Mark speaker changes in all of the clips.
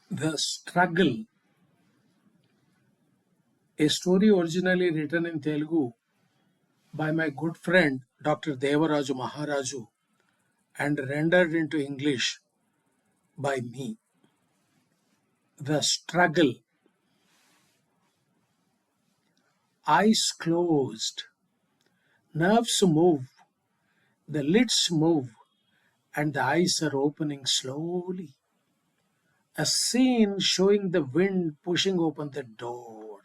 Speaker 1: The Struggle, a story originally written in Telugu by my good friend Dr Devaraju Maharaju and rendered into English by me. The Struggle. Eyes closed, nerves move, the lids move, and the eyes are opening slowly. A scene showing the wind pushing open the door.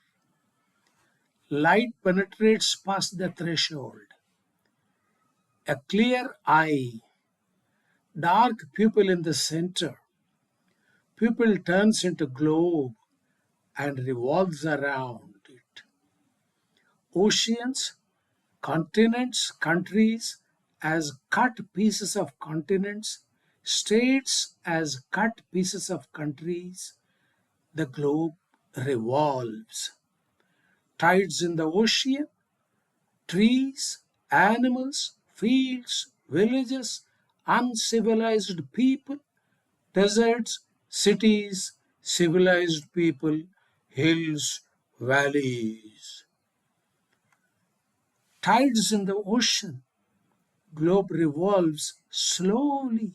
Speaker 1: Light penetrates past the threshold. A clear eye, dark pupil in the center. Pupil turns into globe and revolves around it. Oceans, continents, countries as cut pieces of continents, states as cut pieces of countries. The globe revolves. Tides in the ocean, trees, animals, fields, villages, uncivilized people, deserts, cities, civilized people, hills, valleys. Tides in the ocean, globe revolves slowly.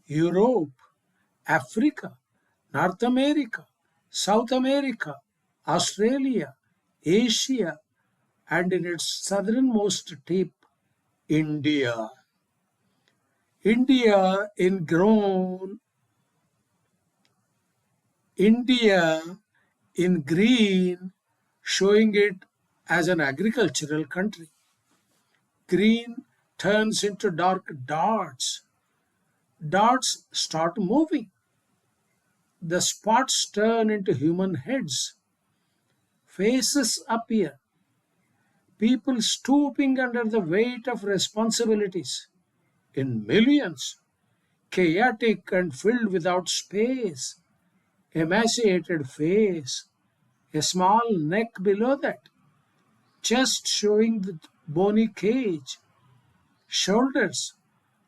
Speaker 1: Europe, Africa, North America, South America, Australia, Asia, and in its southernmost tip, India. India in grown, India in green, showing it as an agricultural country. Green turns into dark dots. Dots start moving. The spots turn into human heads. Faces appear. People stooping under the weight of responsibilities. In millions, chaotic and filled without space. Emaciated face. A small neck below that. Chest showing the bony cage. Shoulders.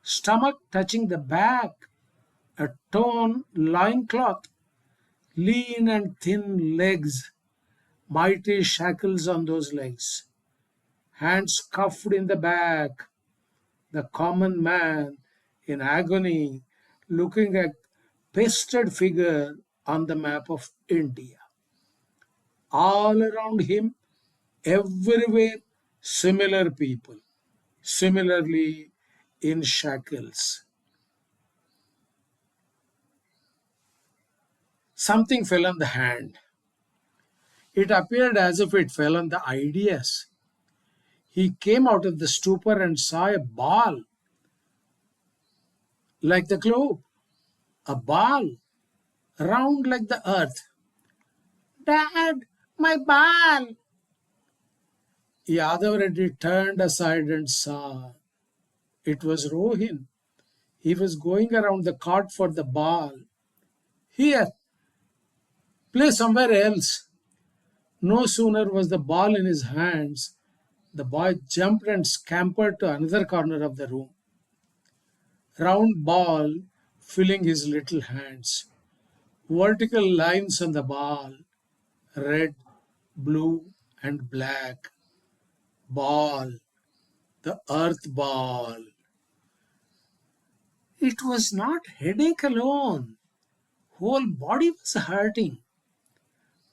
Speaker 1: Stomach touching the back. A torn loincloth. Lean and thin legs. Mighty shackles on those legs. Hands cuffed in the back. The common man in agony, looking at pasted figure on the map of India. All around him, everywhere, similar people, similarly in shackles. Something fell on the hand. It appeared as if it fell on the ideas. He came out of the stupor and saw a ball, like the globe, a ball, round like the earth. Dad, my ball! Yadav Reddy turned aside and saw. It was Rohin. He was going around the cart for the ball. Here, play somewhere else. No sooner was the ball in his hands, the boy jumped and scampered to another corner of the room. Round ball filling his little hands. Vertical lines on the ball, red, blue, and black. Ball, the earth ball. It was not headache alone. Whole body was hurting.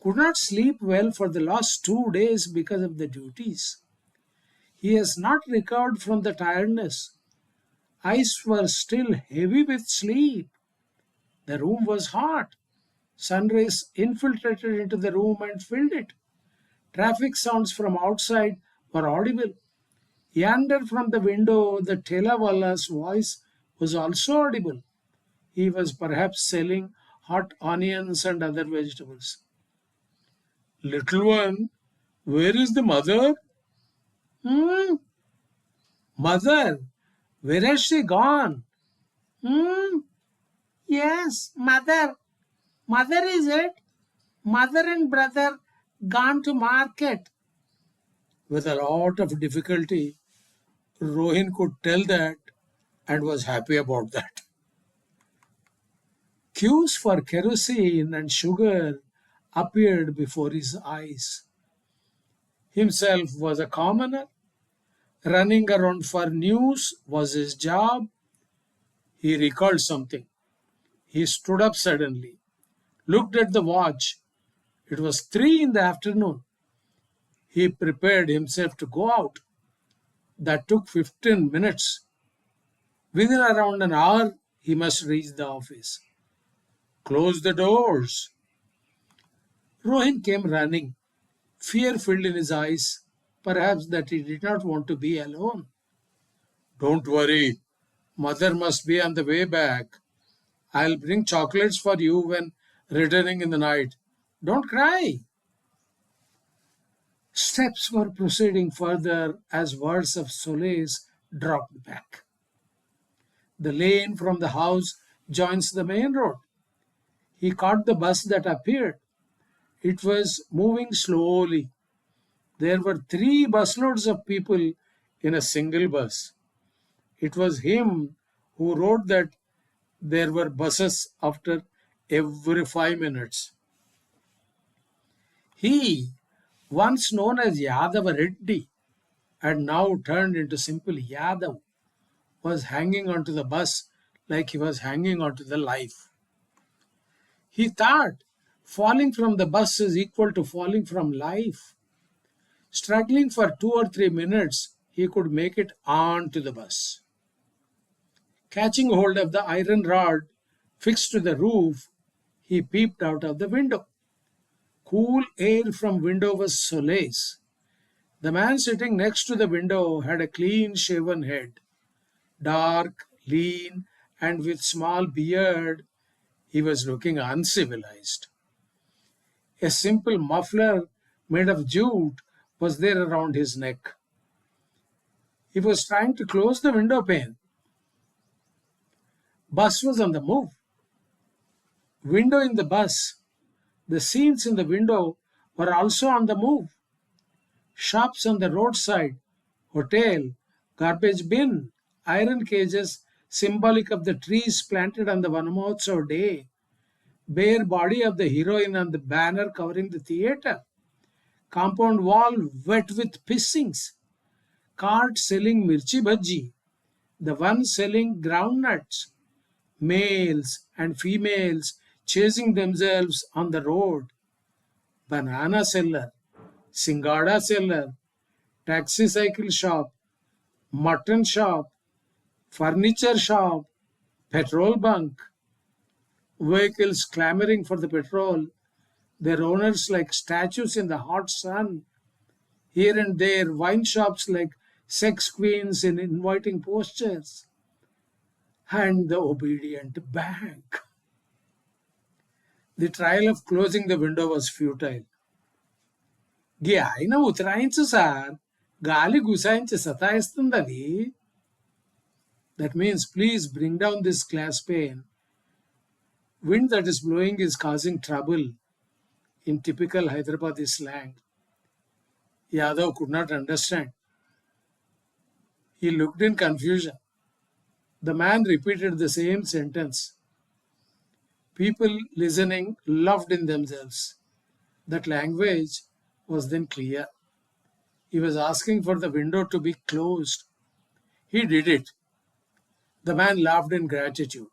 Speaker 1: Could not sleep well for the last 2 days because of the duties. He has not recovered from the tiredness. Eyes were still heavy with sleep. The room was hot. Sun rays infiltrated into the room and filled it. Traffic sounds from outside were audible. Yonder from the window, the Telawalla's voice was also audible. He was perhaps selling hot onions and other vegetables. Little one, where is the mother? Hmm? Mother, where has she gone? Hmm? Yes, mother. Mother is it? Mother and brother gone to market. With a lot of difficulty, Rohin could tell that and was happy about that. Queues for kerosene and sugar appeared before his eyes. Himself was a commoner. Running around for news was his job. He recalled something. He stood up suddenly, looked at the watch. It was 3 in the afternoon. He prepared himself to go out. That took 15 minutes. Within around an hour, he must reach the office. Close the doors. Rohin came running, fear filled in his eyes, perhaps that he did not want to be alone. Don't worry, mother must be on the way back. I'll bring chocolates for you when returning in the night. Don't cry. Steps were proceeding further as words of solace dropped back. The lane from the house joins the main road. He caught the bus that appeared. It was moving slowly. There were 3 busloads of people in a single bus. It was him who wrote that there were buses after every 5 minutes. He, once known as Yadav Reddy and now turned into simple Yadav, was hanging onto the bus like he was hanging onto the life. He thought falling from the bus is equal to falling from life. Struggling for 2 or 3 minutes, he could make it onto the bus. Catching hold of the iron rod fixed to the roof, he peeped out of the window. Cool air from window was solace. The man sitting next to the window had a clean-shaven head. Dark, lean, and with small beard, he was looking uncivilized. A simple muffler made of jute was there around his neck. He was trying to close the window pane. Bus was on the move. Window in the bus. The scenes in the window were also on the move. Shops on the roadside, hotel, garbage bin, iron cages symbolic of the trees planted on the Vanamotsav day, bare body of the heroine on the banner covering the theatre, compound wall wet with pissings, cart selling mirchi bhaji, the one selling groundnuts, males and females chasing themselves on the road, banana seller, singada seller, taxi cycle shop, mutton shop, furniture shop, petrol bunk, vehicles clamoring for the petrol, their owners like statues in the hot sun, here and there wine shops like sex queens in inviting postures, and the obedient bank. The trial of closing the window was futile. గే ఆయన ఉతరాయించు sir గాలి గుసాయించి సతాయిస్తుంది అది. That means please bring down this glass pane. Wind that is blowing is causing trouble in typical Hyderabadi slang. Yadav could not understand. He looked in confusion. The man repeated the same sentence. People listening loved in themselves. That language was then clear. He was asking for the window to be closed. He did it. The man laughed in gratitude.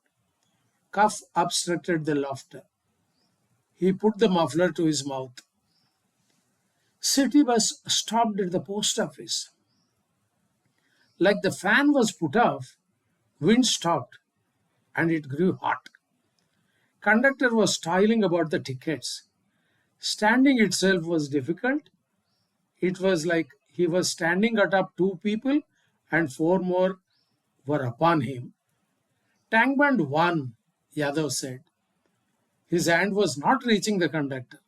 Speaker 1: Cough obstructed the laughter. He put the muffler to his mouth. City bus stopped at the post office. Like the fan was put off, wind stopped and it grew hot. Conductor was toiling about the tickets. Standing itself was difficult. It was like he was standing atop 2 people and 4 more were upon him. Tangband won, Yadav said. His hand was not reaching the conductor.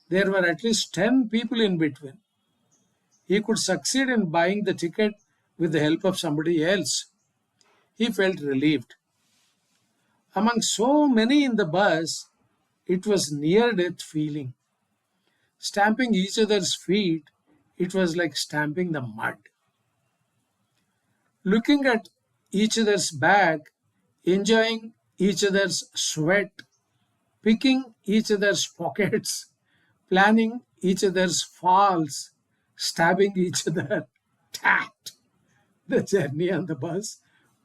Speaker 1: There were at least 10 people in between. He could succeed in buying the ticket with the help of somebody else. He felt relieved. Among so many in the bus, it was near-death feeling. Stamping each other's feet, it was like stamping the mud. Looking at each other's back, enjoying each other's sweat, picking each other's pockets, planning each other's falls, stabbing each other. Tat! The journey on the bus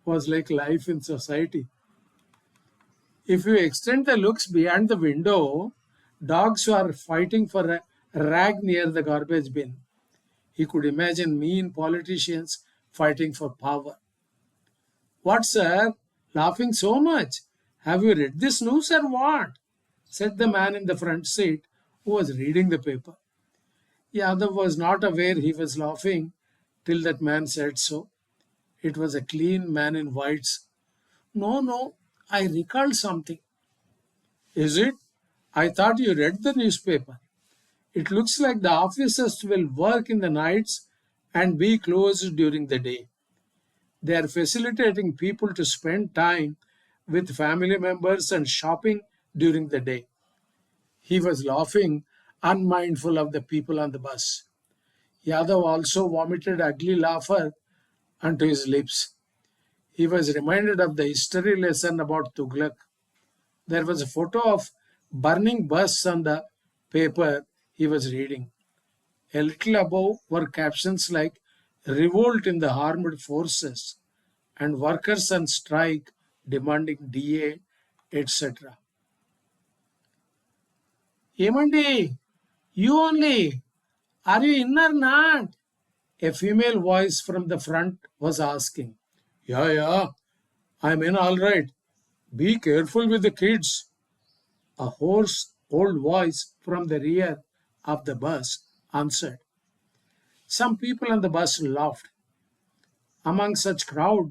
Speaker 1: was like life in society. If you extend the looks beyond the window, dogs were fighting for a rag near the garbage bin. He could imagine mean politicians fighting for power. What, sir? Laughing so much? Have you read this news or what? Said the man in the front seat who was reading the paper. Yadav was not aware he was laughing till that man said so. It was a clean man in whites. No, no, I recalled something. Is it? I thought you read the newspaper. It looks like the officers will work in the nights and be closed during the day. They are facilitating people to spend time with family members and shopping during the day. He was laughing, unmindful of the people on the bus. Yadav also vomited ugly laughter onto his lips. He was reminded of the history lesson about Tughlaq. There was a photo of burning bus on the paper he was reading. A little above were captions like "Revolt in the Armed Forces" and "Workers on Strike demanding DA," etc. Yemandi, you only, are you in or not? A female voice from the front was asking. Yeah, yeah, I'm in all right. Be careful with the kids. A hoarse old voice from the rear of the bus answered. Some people on the bus laughed. Among such crowd,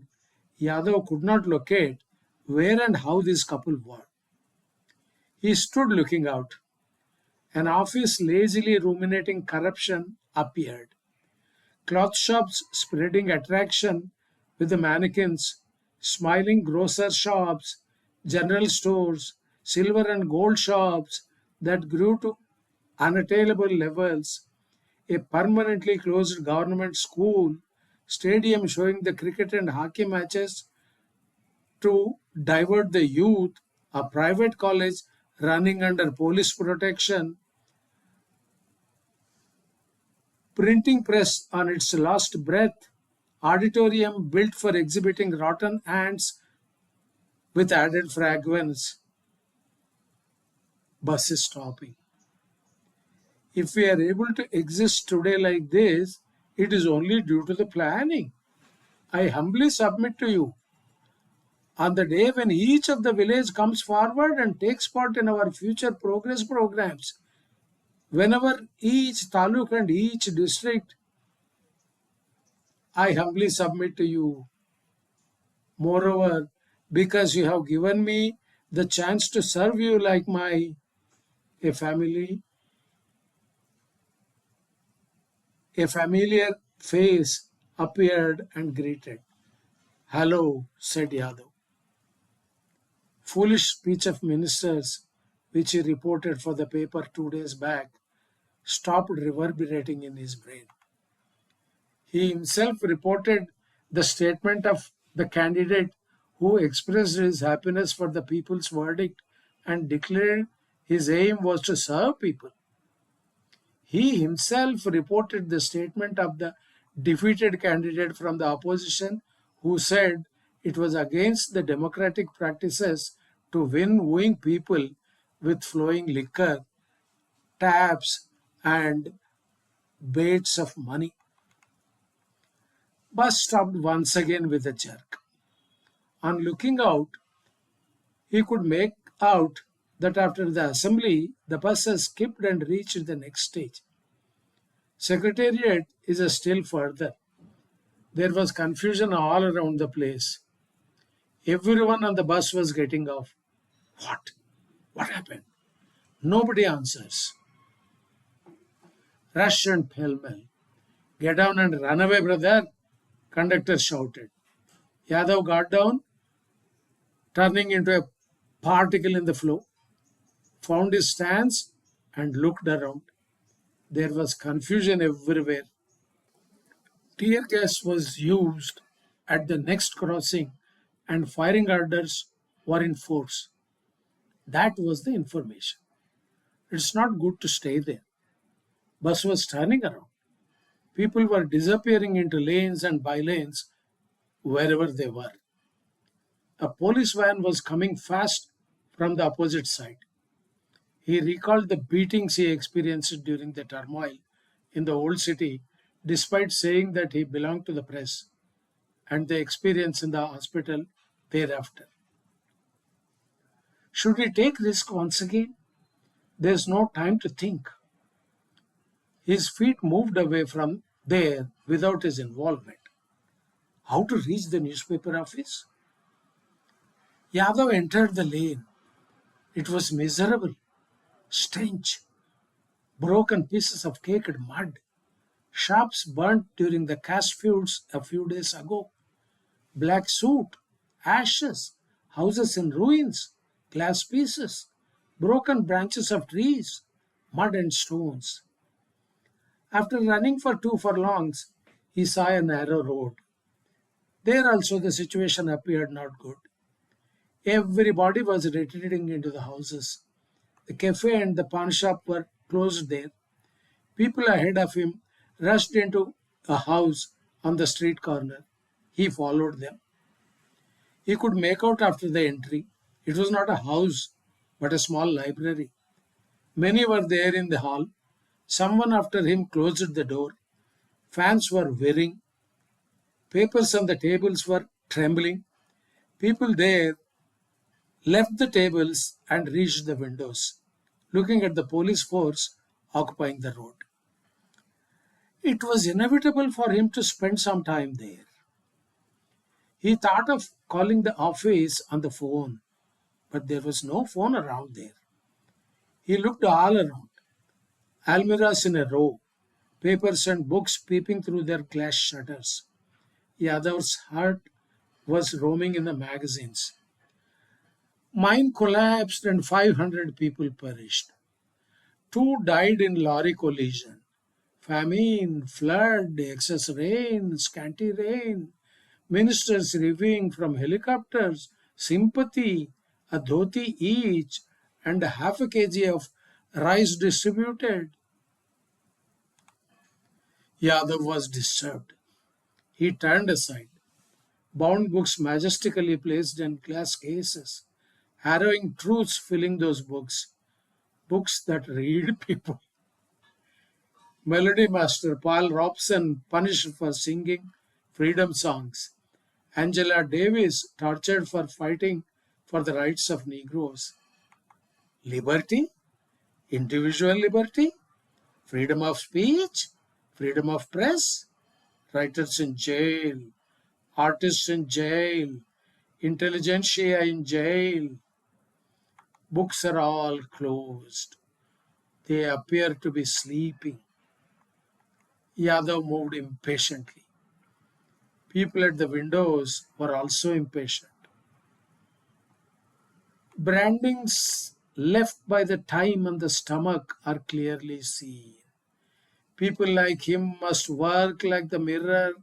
Speaker 1: Yadav could not locate where and how this couple were. He stood looking out. An office lazily ruminating corruption appeared. Cloth shops spreading attraction with the mannequins, smiling grocer shops, general stores, silver and gold shops that grew to unattainable levels, a permanently closed government school, stadium showing the cricket and hockey matches to divert the youth, a private college running under police protection, printing press on its last breath, auditorium built for exhibiting rotten ants with added fragrance, buses stopping. If we are able to exist today like this, it is only due to the planning. I humbly submit to you, on the day when each of the village comes forward and takes part in our future progress programs, whenever each taluk and each district, I humbly submit to you. Moreover, because you have given me the chance to serve you like a family, a familiar face appeared and greeted. Hello, said Yadav. Foolish speech of ministers, which he reported for the paper 2 days back, stopped reverberating in his brain. He himself reported the statement of the candidate who expressed his happiness for the people's verdict and declared his aim was to serve people. He himself reported the statement of the defeated candidate from the opposition who said it was against the democratic practices to win wooing people with flowing liquor, taps, and baits of money. Bus stopped once again with a jerk. On looking out, he could make out that after the assembly, the bus has skipped and reached the next stage. Secretariat is a still further. There was confusion all around the place. Everyone on the bus was getting off. What? What happened? Nobody answers. Rush and pell-mell. Get down and run away, brother, conductor shouted. Yadav got down, turning into a particle in the flow, found his stance and looked around. There was confusion everywhere. Tear gas was used at the next crossing and firing orders were in force. That was the information. It's not good to stay there. Bus was turning around. People were disappearing into lanes and by lanes wherever they were. A police van was coming fast from the opposite side. He recalled the beatings he experienced during the turmoil in the old city, despite saying that he belonged to the press, and the experience in the hospital thereafter. Should we take risk once again? There's no time to think. His feet moved away from there without his involvement. How to reach the newspaper office? Yadav entered the lane. It was miserable, stench, broken pieces of caked mud, shops burnt during the caste feuds a few days ago, black soot, ashes, houses in ruins, glass pieces, broken branches of trees, mud and stones. After running for 2 furlongs, he saw a narrow road. There also the situation appeared not good. Everybody was retreating into the houses. The cafe and the pawn shop were closed there. People ahead of him rushed into a house on the street corner. He followed them. He could make out after the entry. It was not a house, but a small library. Many were there in the hall. Someone after him closed the door. Fans were whirring. Papers on the tables were trembling. People there left the tables and reached the windows, looking at the police force occupying the road. It was inevitable for him to spend some time there. He thought of calling the office on the phone, but there was no phone around there. He looked all around. Almirahs in a row, papers and books peeping through their glass shutters. Yadav's heart was roaming in the magazines. Mine collapsed and 500 people perished. 2 died in lorry collision. Famine, flood, excess rain, scanty rain, ministers reviewing from helicopters, sympathy, a dhoti each, and half a kg of rice distributed. Yadav was disturbed. He turned aside. Bound books majestically placed in glass cases, harrowing truths filling those books, books that read people. Melody master Paul Robson punished for singing freedom songs. Angela Davis tortured for fighting for the rights of Negroes. Liberty? Individual liberty? Freedom of speech? Freedom of press? Writers in jail, artists in jail, intelligentsia in jail. Books are all closed. They appear to be sleeping. Yadav moved impatiently. People at the windows were also impatient. Brandings left by the time on the stomach are clearly seen. People like him must work like the mirror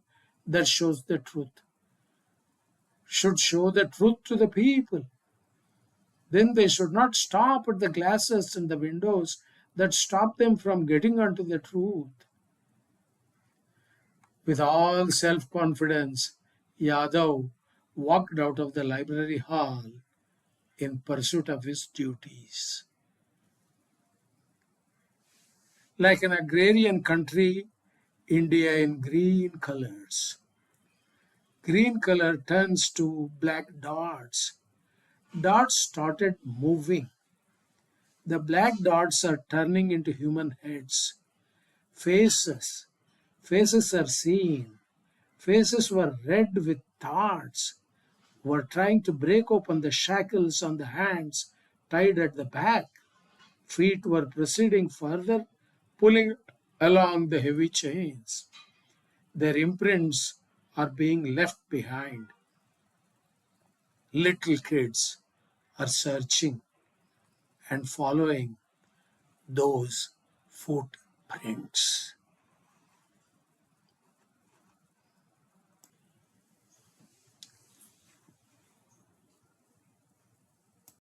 Speaker 1: that shows the truth. Should show the truth to the people. Then they should not stop at the glasses and the windows that stop them from getting onto the truth. With all self-confidence, Yadav walked out of the library hall in pursuit of his duties. Like an agrarian country, India in green colors. Green color turns to black dots. Dots started moving. The black dots are turning into human heads. Faces. Faces are seen. Faces were red with thoughts. Were trying to break open the shackles on the hands tied at the back. Feet were proceeding further, pulling along the heavy chains. Their imprints are being left behind. Little kids are searching and following those footprints.